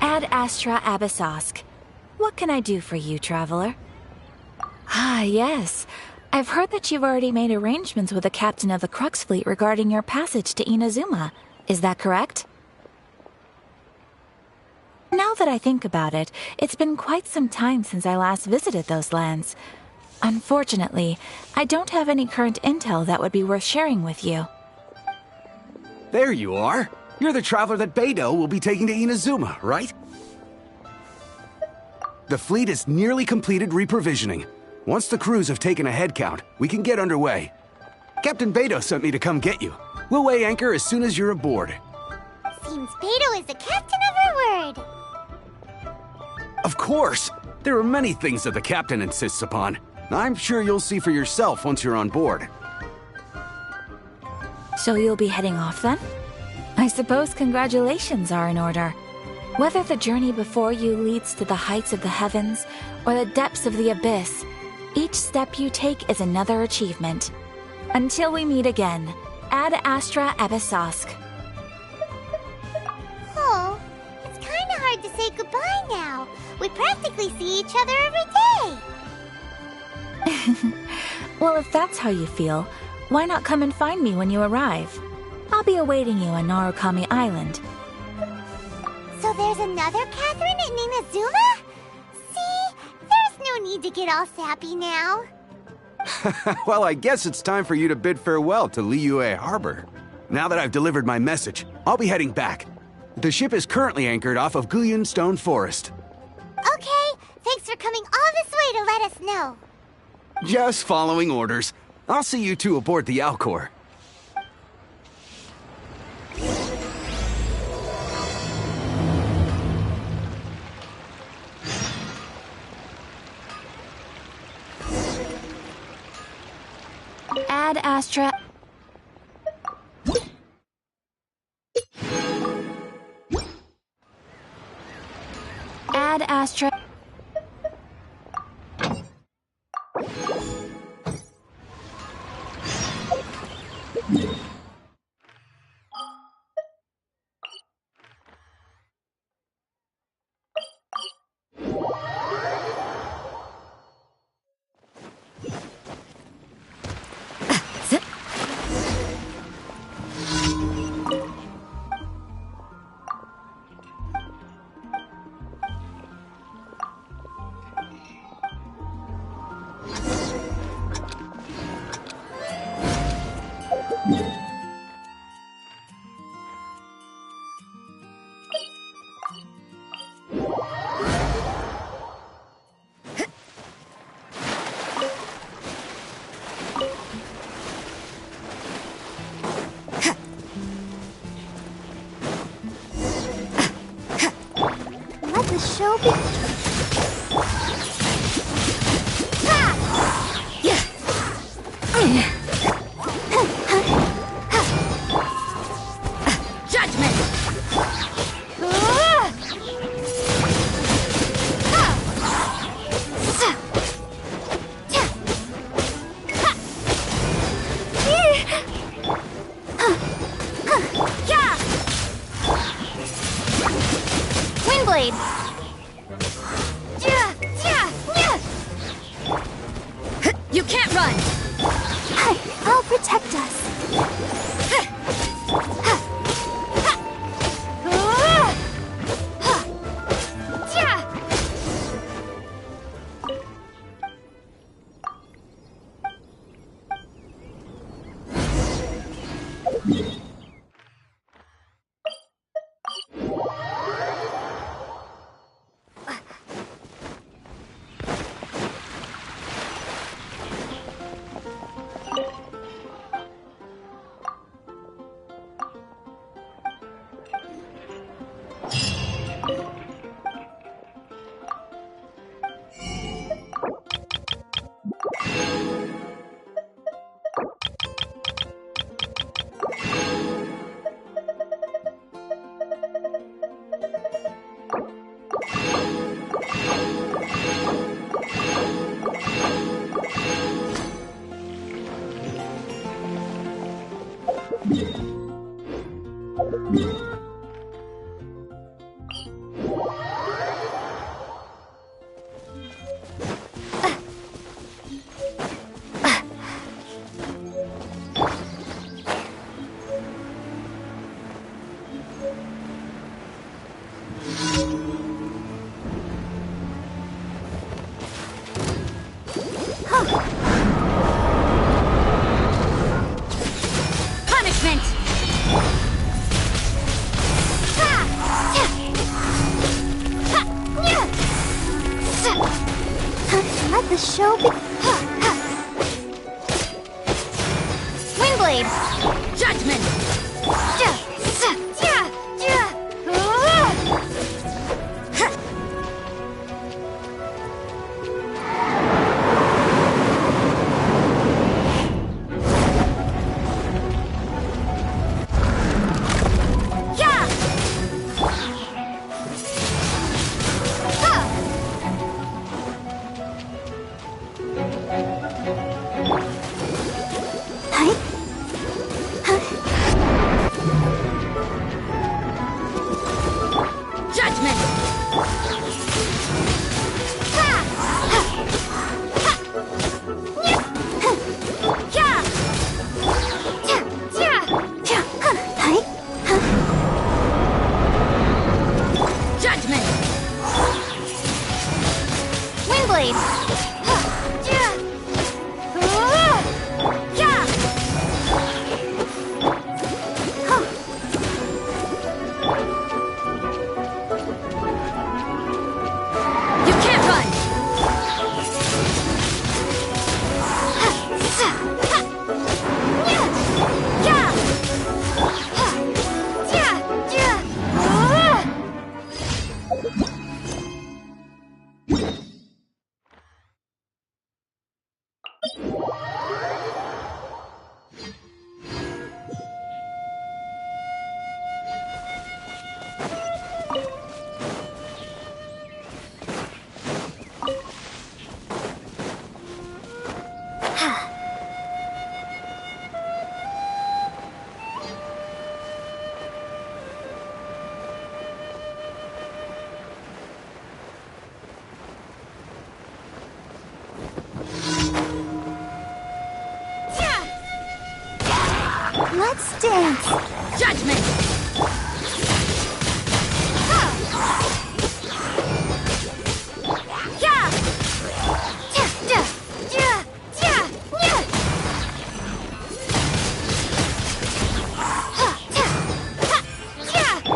Ad Astra Abyssosk. What can I do for you, traveler? Ah, yes. I've heard that you've already made arrangements with the captain of the Crux Fleet regarding your passage to Inazuma. Is that correct? Now that I think about it, it's been quite some time since I last visited those lands. Unfortunately, I don't have any current intel that would be worth sharing with you. There you are. You're the traveler that Beidou will be taking to Inazuma, right? The fleet is nearly completed reprovisioning. Once the crews have taken a head count, we can get underway. Captain Beidou sent me to come get you. We'll weigh anchor as soon as you're aboard. Seems Beidou is the captain of her word. Of course! There are many things that the captain insists upon. I'm sure you'll see for yourself once you're on board. So you'll be heading off then? I suppose congratulations are in order. Whether the journey before you leads to the heights of the heavens or the depths of the abyss, each step you take is another achievement. Until we meet again, Ad Astra Abyssosk. Oh, it's kinda hard to say goodbye now. We practically see each other every day. Well, if that's how you feel, why not come and find me when you arrive? I'll be awaiting you on Narukami Island. So there's another Catherine in Inazuma? See, there's no need to get all sappy now. Well, I guess it's time for you to bid farewell to Liyue Harbor. Now that I've delivered my message, I'll be heading back. The ship is currently anchored off of Guyun Stone Forest. Okay, thanks for coming all this way to let us know. Just following orders. I'll see you two aboard the Alcor. Ad Astra... Ad Astra... Let the show begin. Windblade! You can't run! I'll protect us. Punishment! Let the show be. Windblade! Judgment! Let's dance! Judgment!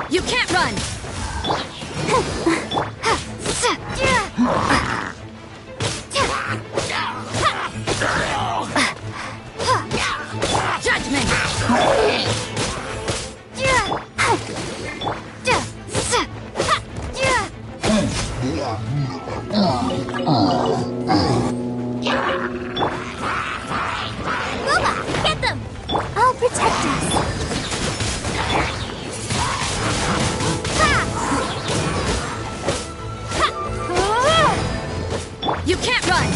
You can't run! Judgment! Booba, get them! I'll protect us. You can't run!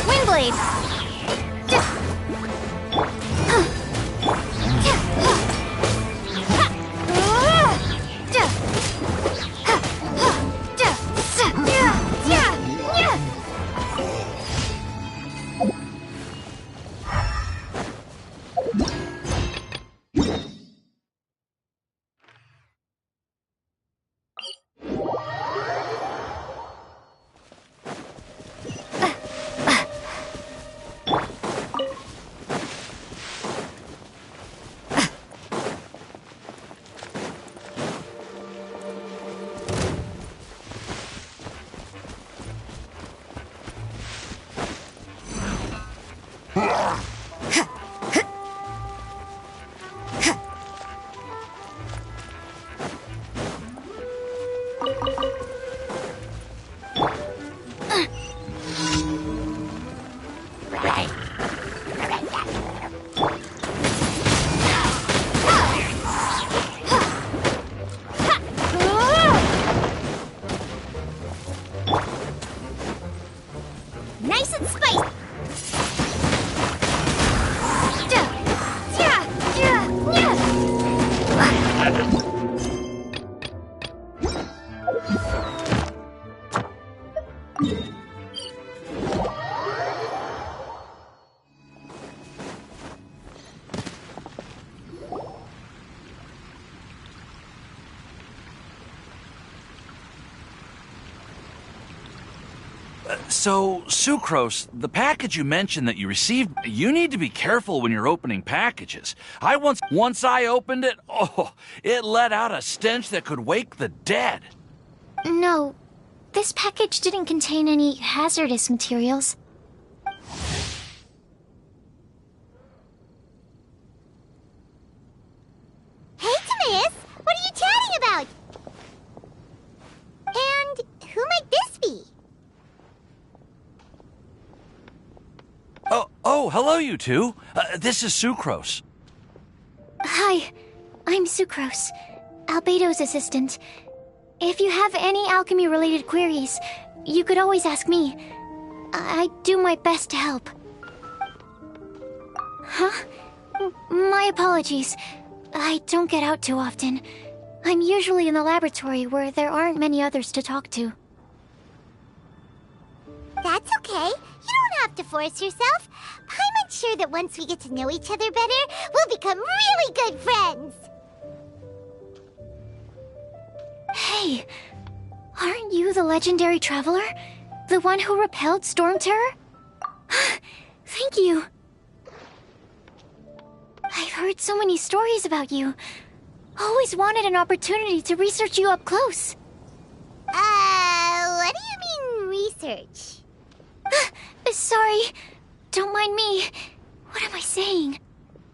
Windblade! Nice and spicy! So, Sucrose, the package you mentioned that you received, you need to be careful when you're opening packages. Once I opened it, it let out a stench that could wake the dead. No, this package didn't contain any hazardous materials. Hey, Timaeus! What are you chatting about? And who might this be? Oh, hello, you two. This is Sucrose. Hi, I'm Sucrose, Albedo's assistant. If you have any alchemy-related queries, you could always ask me. I do my best to help. Huh? My apologies. I don't get out too often. I'm usually in the laboratory where there aren't many others to talk to. That's okay. You don't have to force yourself. I'm sure that once we get to know each other better, we'll become really good friends. Hey, aren't you the legendary traveler? The one who repelled Storm Terror? Thank you. I've heard so many stories about you. Always wanted an opportunity to research you up close. What do you mean, research? Sorry. Don't mind me. What am I saying?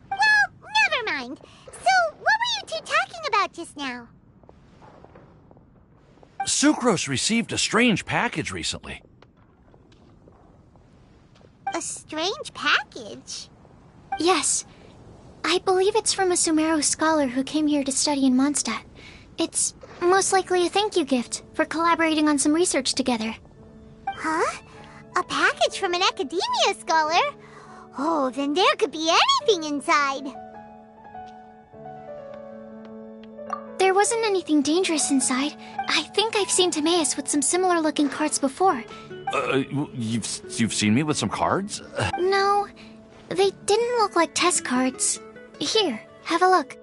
Well, never mind. So, what were you two talking about just now? Sucrose received a strange package recently. A strange package? Yes. I believe it's from a Sumeru scholar who came here to study in Mondstadt. It's most likely a thank you gift for collaborating on some research together. Huh? A package from an academia scholar? Oh, then there could be anything inside. There wasn't anything dangerous inside. I think I've seen Timaeus with some similar-looking cards before. You've seen me with some cards? No, they didn't look like test cards. Here, have a look.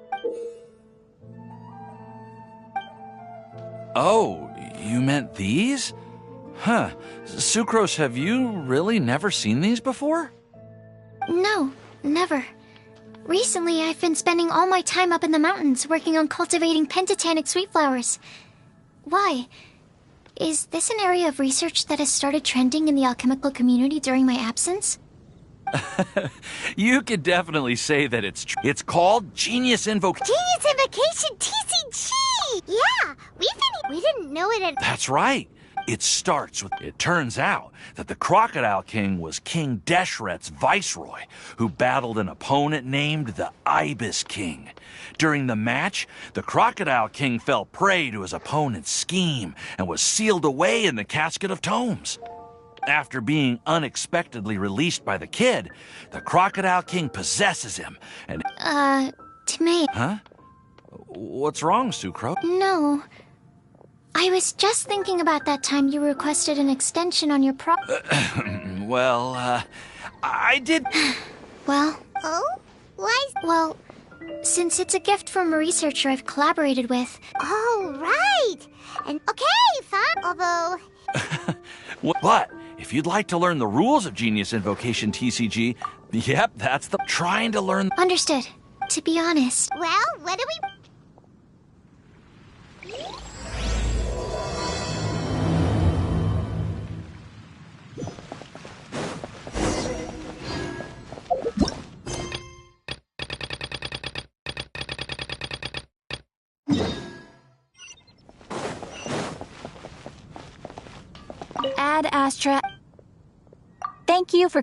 Oh, you meant these? Huh. Sucrose, have you really never seen these before? No, never. Recently, I've been spending all my time up in the mountains working on cultivating pentatonic sweet flowers. Why? Is this an area of research that has started trending in the alchemical community during my absence? You could definitely say that it's called Genius Invocation. Genius Invocation TCG! Yeah, we didn't know it at... That's right. It starts with, it turns out that the Crocodile King was King Deshret's viceroy, who battled an opponent named the Ibis King. During the match, the Crocodile King fell prey to his opponent's scheme and was sealed away in the Casket of Tomes. After being unexpectedly released by the kid, the Crocodile King possesses him and... Timaeus... Huh? What's wrong, Sucrose? No. I was just thinking about that time you requested an extension on your Well, I did... Oh? Why? Well, since it's a gift from a researcher I've collaborated with... Oh, right! And okay, fine, although... But, if you'd like to learn the rules of Genius Invocation TCG, yep, that's the... Trying to learn... Understood. To be honest... Well, what do we... Ad Astra. Thank you for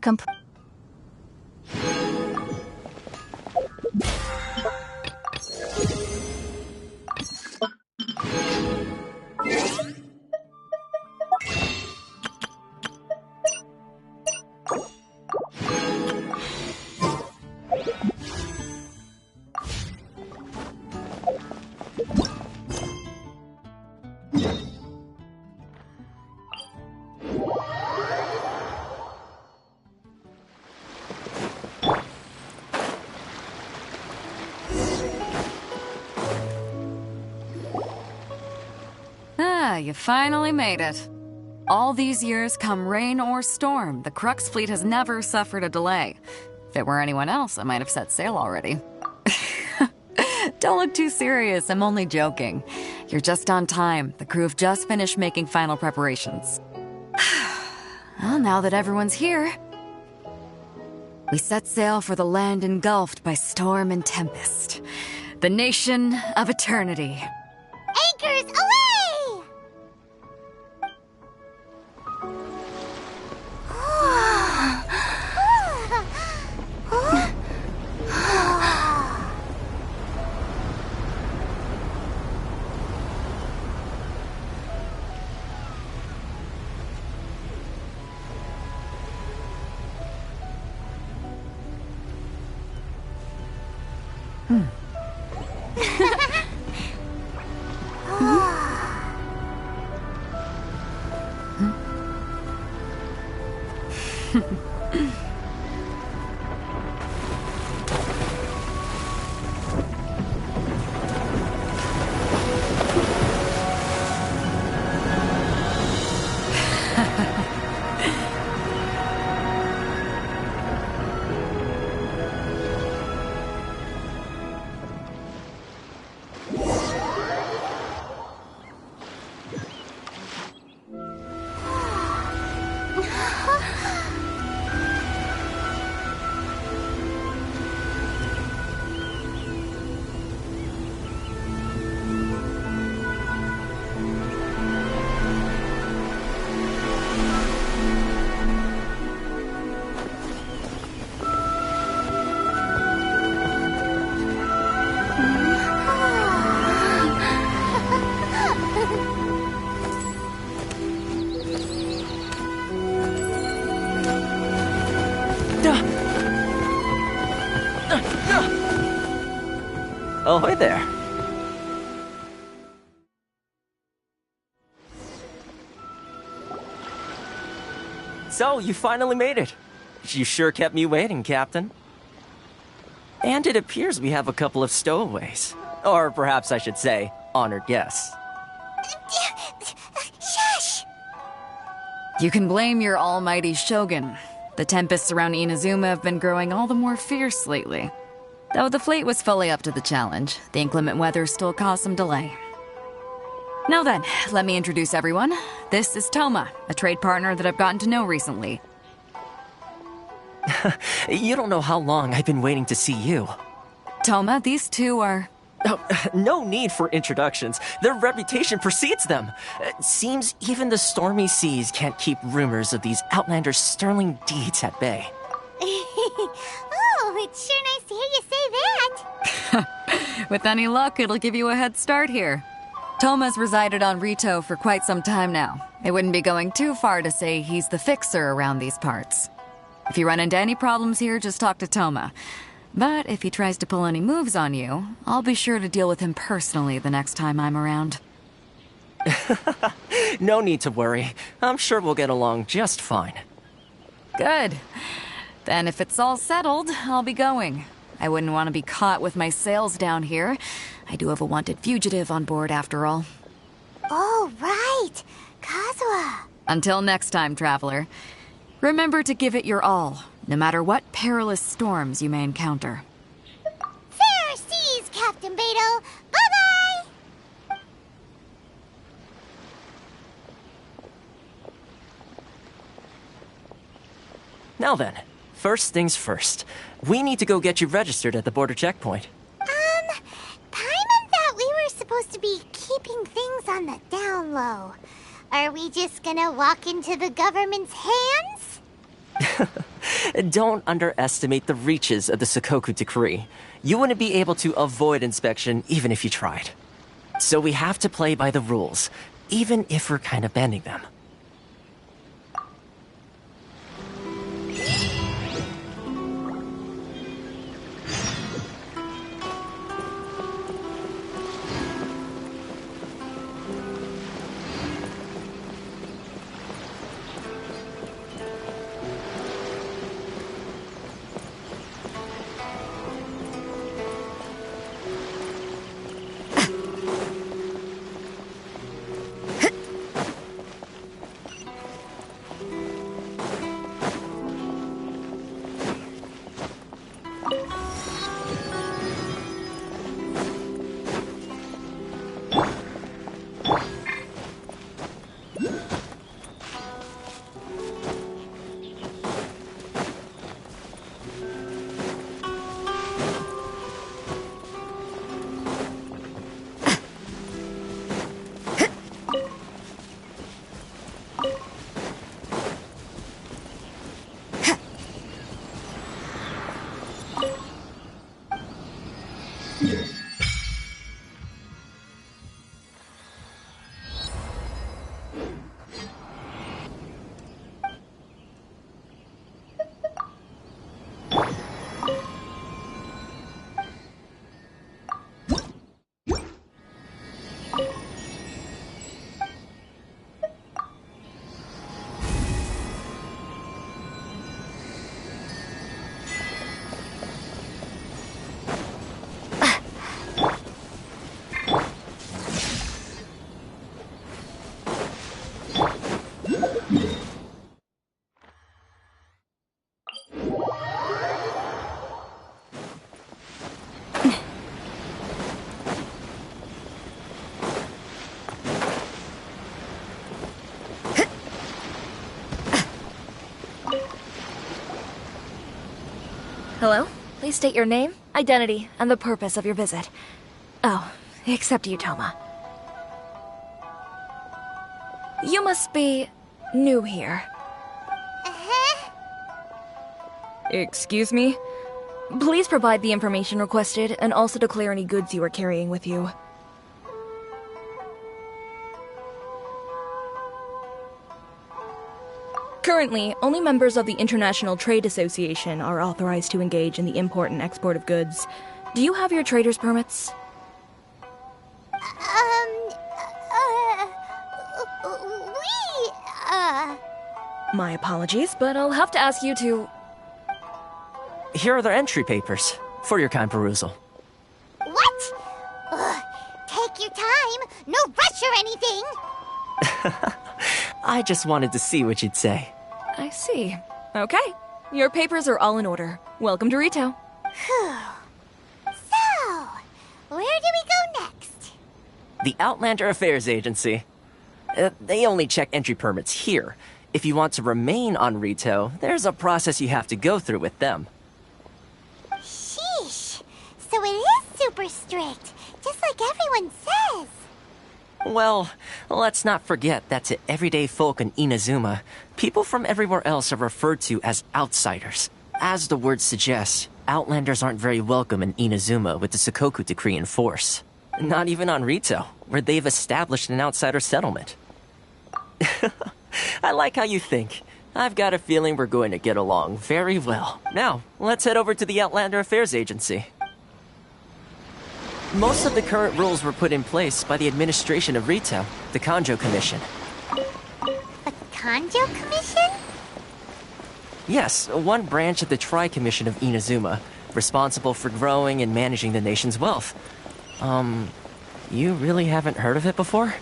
you finally made it. All these years, come rain or storm, the Crux fleet has never suffered a delay. If it were anyone else, I might have set sail already. Don't look too serious, I'm only joking. You're just on time. The crew have just finished making final preparations. Well, now that everyone's here, we set sail for the land engulfed by storm and tempest. The nation of eternity. Anchors away! Ahoy there. So, you finally made it. You sure kept me waiting, Captain. And it appears we have a couple of stowaways. Or perhaps I should say, honored guests. Shush! You can blame your almighty Shogun. The tempests around Inazuma have been growing all the more fierce lately. Though the fleet was fully up to the challenge, the inclement weather still caused some delay. Now then, let me introduce everyone. This is Toma, a trade partner that I've gotten to know recently. You don't know how long I've been waiting to see you. Toma, these two are... Oh, no need for introductions. Their reputation precedes them. Seems even the stormy seas can't keep rumors of these outlanders' sterling deeds at bay. Oh, it's sure nice to hear you say that. With any luck, it'll give you a head start here. Toma's resided on Rito for quite some time now. It wouldn't be going too far to say he's the fixer around these parts. If you run into any problems here, just talk to Toma. But if he tries to pull any moves on you, I'll be sure to deal with him personally the next time I'm around. No need to worry. I'm sure we'll get along just fine. Good. Then if it's all settled, I'll be going. I wouldn't want to be caught with my sails down here. I do have a wanted fugitive on board after all. Oh, right. Kazuha. Until next time, traveler. Remember to give it your all, no matter what perilous storms you may encounter. Fair seas, Captain Beto. Bye-bye! Now then, first things first. We need to go get you registered at the border checkpoint. Paimon thought we were supposed to be keeping things on the down low. Are we just gonna walk into the government's hands? Don't underestimate the reaches of the Sakoku Decree. You wouldn't be able to avoid inspection even if you tried. So we have to play by the rules, even if we're kind of bending them. Hello? Please state your name, identity, and the purpose of your visit. Oh, except you, Toma. You must be new here. Excuse me? Please provide the information requested and also declare any goods you are carrying with you. Currently, only members of the International Trade Association are authorized to engage in the import and export of goods. Do you have your trader's permits? My apologies, but I'll have to ask you to... Here are their entry papers, for your kind perusal. What? Ugh, take your time. No rush or anything. I just wanted to see what you'd say. I see. Okay. Your papers are all in order. Welcome to Rito. So, where do we go next? The Outlander Affairs Agency. They only check entry permits here. If you want to remain on Rito, there's a process you have to go through with them. Sheesh. So it is super strict, just like everyone says. Well, let's not forget that to everyday folk in Inazuma, people from everywhere else are referred to as outsiders. As the word suggests, Outlanders aren't very welcome in Inazuma with the Sakoku Decree in force. Not even on Rito, where they've established an outsider settlement. I like how you think. I've got a feeling we're going to get along very well. Now, let's head over to the Outlander Affairs Agency. Most of the current rules were put in place by the administration of Rito, the Kanjo Commission. The Kanjo Commission? Yes, one branch of the Tri-Commission of Inazuma, responsible for growing and managing the nation's wealth. You really haven't heard of it before?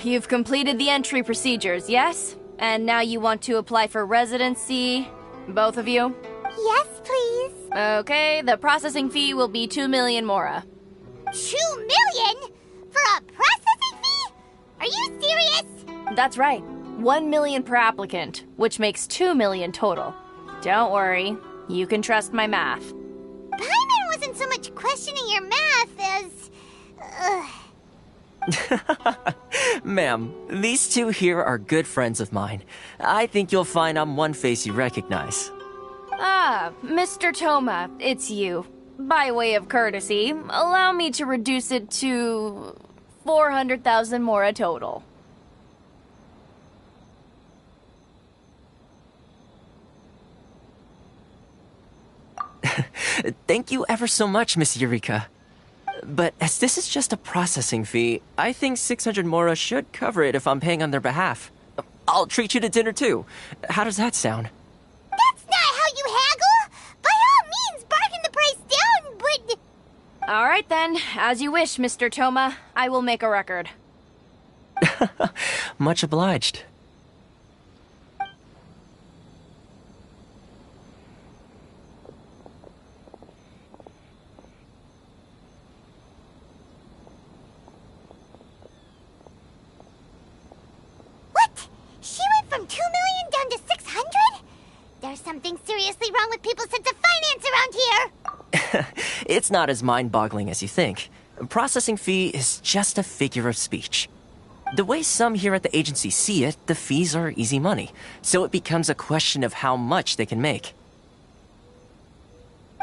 You've completed the entry procedures, yes? And now you want to apply for residency? Both of you? Yes, please. Okay, the processing fee will be 2 million mora. 2 million? For a processing fee? Are you serious? That's right. 1 million per applicant, which makes 2 million total. Don't worry, you can trust my math. Paimon wasn't so much questioning your math as... Ma'am, these two here are good friends of mine. I think you'll find I'm one face you recognize. Ah, Mr. Toma, it's you. By way of courtesy, allow me to reduce it to 400,000 mora total. Thank you ever so much, Miss Eureka. But as this is just a processing fee, I think 600 mora should cover it if I'm paying on their behalf. I'll treat you to dinner too. How does that sound? That's not how you haggle! By all means, bargain the price down, but... All right then, as you wish, Mr. Toma. I will make a record. Much obliged. What? She went from 2 million down to 600? There's something seriously wrong with people's sense of finance around here! It's not as mind-boggling as you think. Processing fee is just a figure of speech. The way some here at the agency see it, the fees are easy money, so it becomes a question of how much they can make.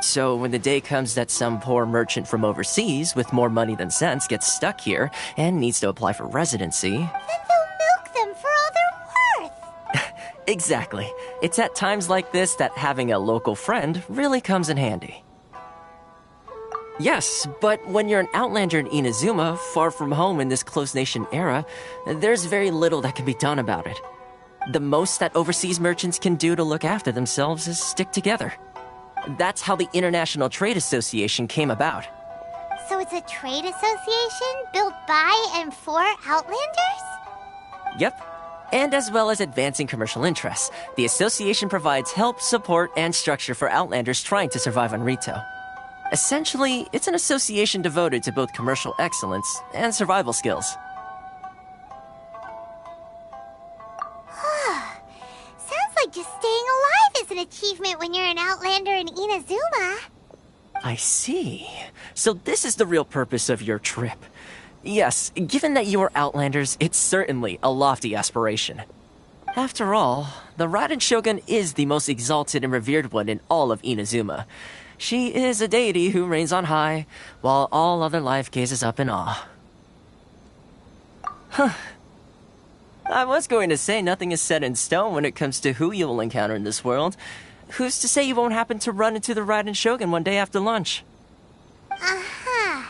So when the day comes that some poor merchant from overseas with more money than sense gets stuck here and needs to apply for residency... Then they'll milk them for all they're worth! Exactly. It's at times like this that having a local friend really comes in handy. Yes, but when you're an outlander in Inazuma, far from home in this closed nation era, there's very little that can be done about it. The most that overseas merchants can do to look after themselves is stick together. That's how the International Trade Association came about. So it's a trade association built by and for Outlanders? Yep. And as well as advancing commercial interests, the association provides help, support, and structure for Outlanders trying to survive on Rito. Essentially, it's an association devoted to both commercial excellence and survival skills. Sounds like just staying alive is an achievement when you're an Outlander in Inazuma. I see. So this is the real purpose of your trip. Yes, given that you are Outlanders, it's certainly a lofty aspiration. After all, the Raiden Shogun is the most exalted and revered one in all of Inazuma. She is a deity who reigns on high, while all other life gazes up in awe. Huh. I was going to say nothing is set in stone when it comes to who you will encounter in this world. Who's to say you won't happen to run into the Raiden Shogun one day after lunch? Uh-huh.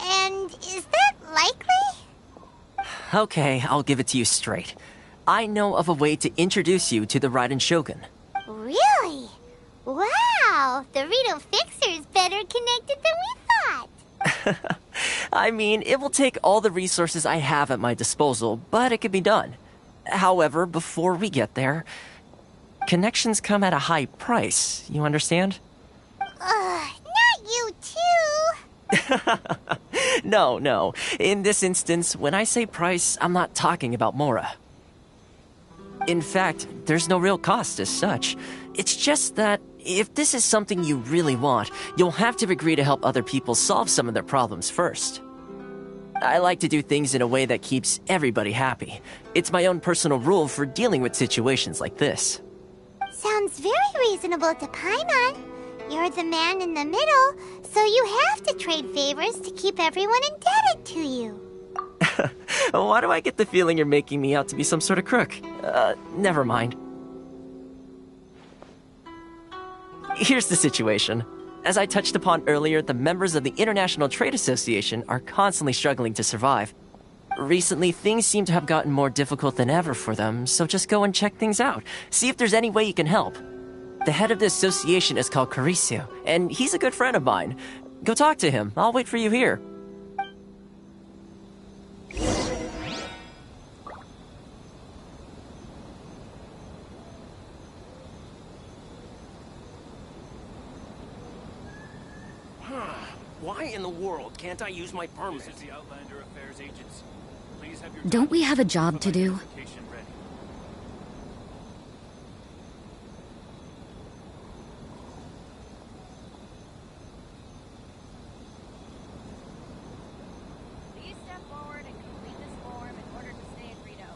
And is that likely? Okay, I'll give it to you straight. I know of a way to introduce you to the Raiden Shogun. Really? Wow, the Rito Fixer is better connected than we thought. I mean, it will take all the resources I have at my disposal, but it can be done. However, before we get there, connections come at a high price, you understand? Not you too. No. In this instance, when I say price, I'm not talking about Mora. In fact, there's no real cost as such. It's just that if this is something you really want, you'll have to agree to help other people solve some of their problems first. I like to do things in a way that keeps everybody happy. It's my own personal rule for dealing with situations like this. Sounds very reasonable to Paimon. You're the man in the middle, so you have to trade favors to keep everyone indebted to you. Why do I get the feeling you're making me out to be some sort of crook? Never mind. Here's the situation. As I touched upon earlier, the members of the International Trade Association are constantly struggling to survive. Recently, things seem to have gotten more difficult than ever for them, so just go and check things out. See if there's any way you can help. The head of the association is called Carisio, and he's a good friend of mine. Go talk to him. I'll wait for you here. Why in the world can't I use my permit? This is the Outlander Affairs Agency. Please have your Don't we have a job to do? identification ready. Please step forward and complete this form in order to stay in Rito.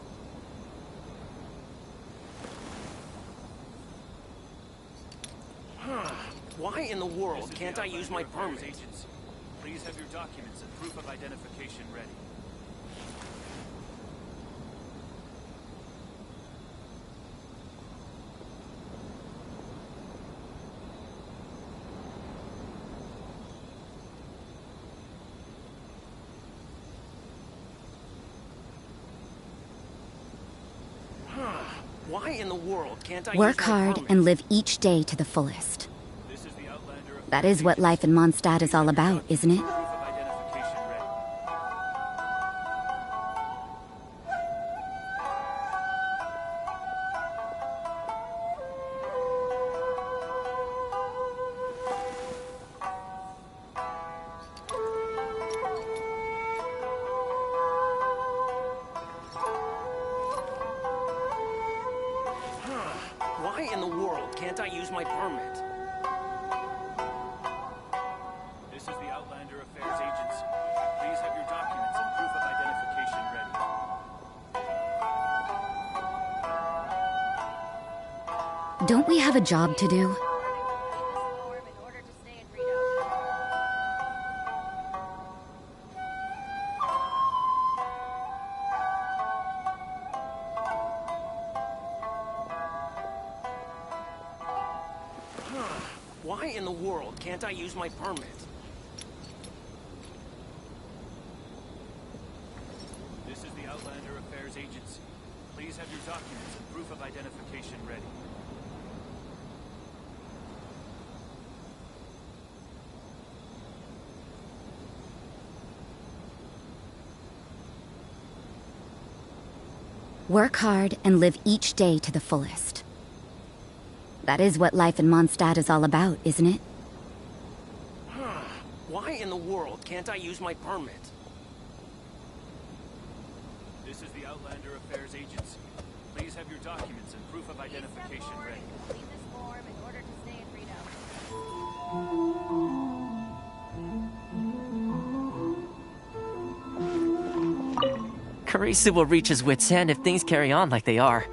Why in the world can't I use my permit? Agency. Please have your documents and proof of identification ready. Why in the world can't I Work use my hard permit? and live each day to the fullest. This is the Outlander Affairs That is what life in Mondstadt is all about, isn't it? Proof of identification ready. Why Why in the world can't I use my permit? This is the Outlander Affairs Agency. Please have your documents and proof of identification ready. Don't we have a job to do? Why in the world can't I use my permit? This is the Outlander Affairs Agency. Please have your documents and proof of identification ready. Work hard and live each day to the fullest. That is what life in Mondstadt is all about, isn't it? Why in the world can't I use my permit? This is the Outlander Affairs Agency. Please have your documents and proof of identification ready. Complete this form in order to stay in freedom. Karisu will reach his wit's end if things carry on like they are.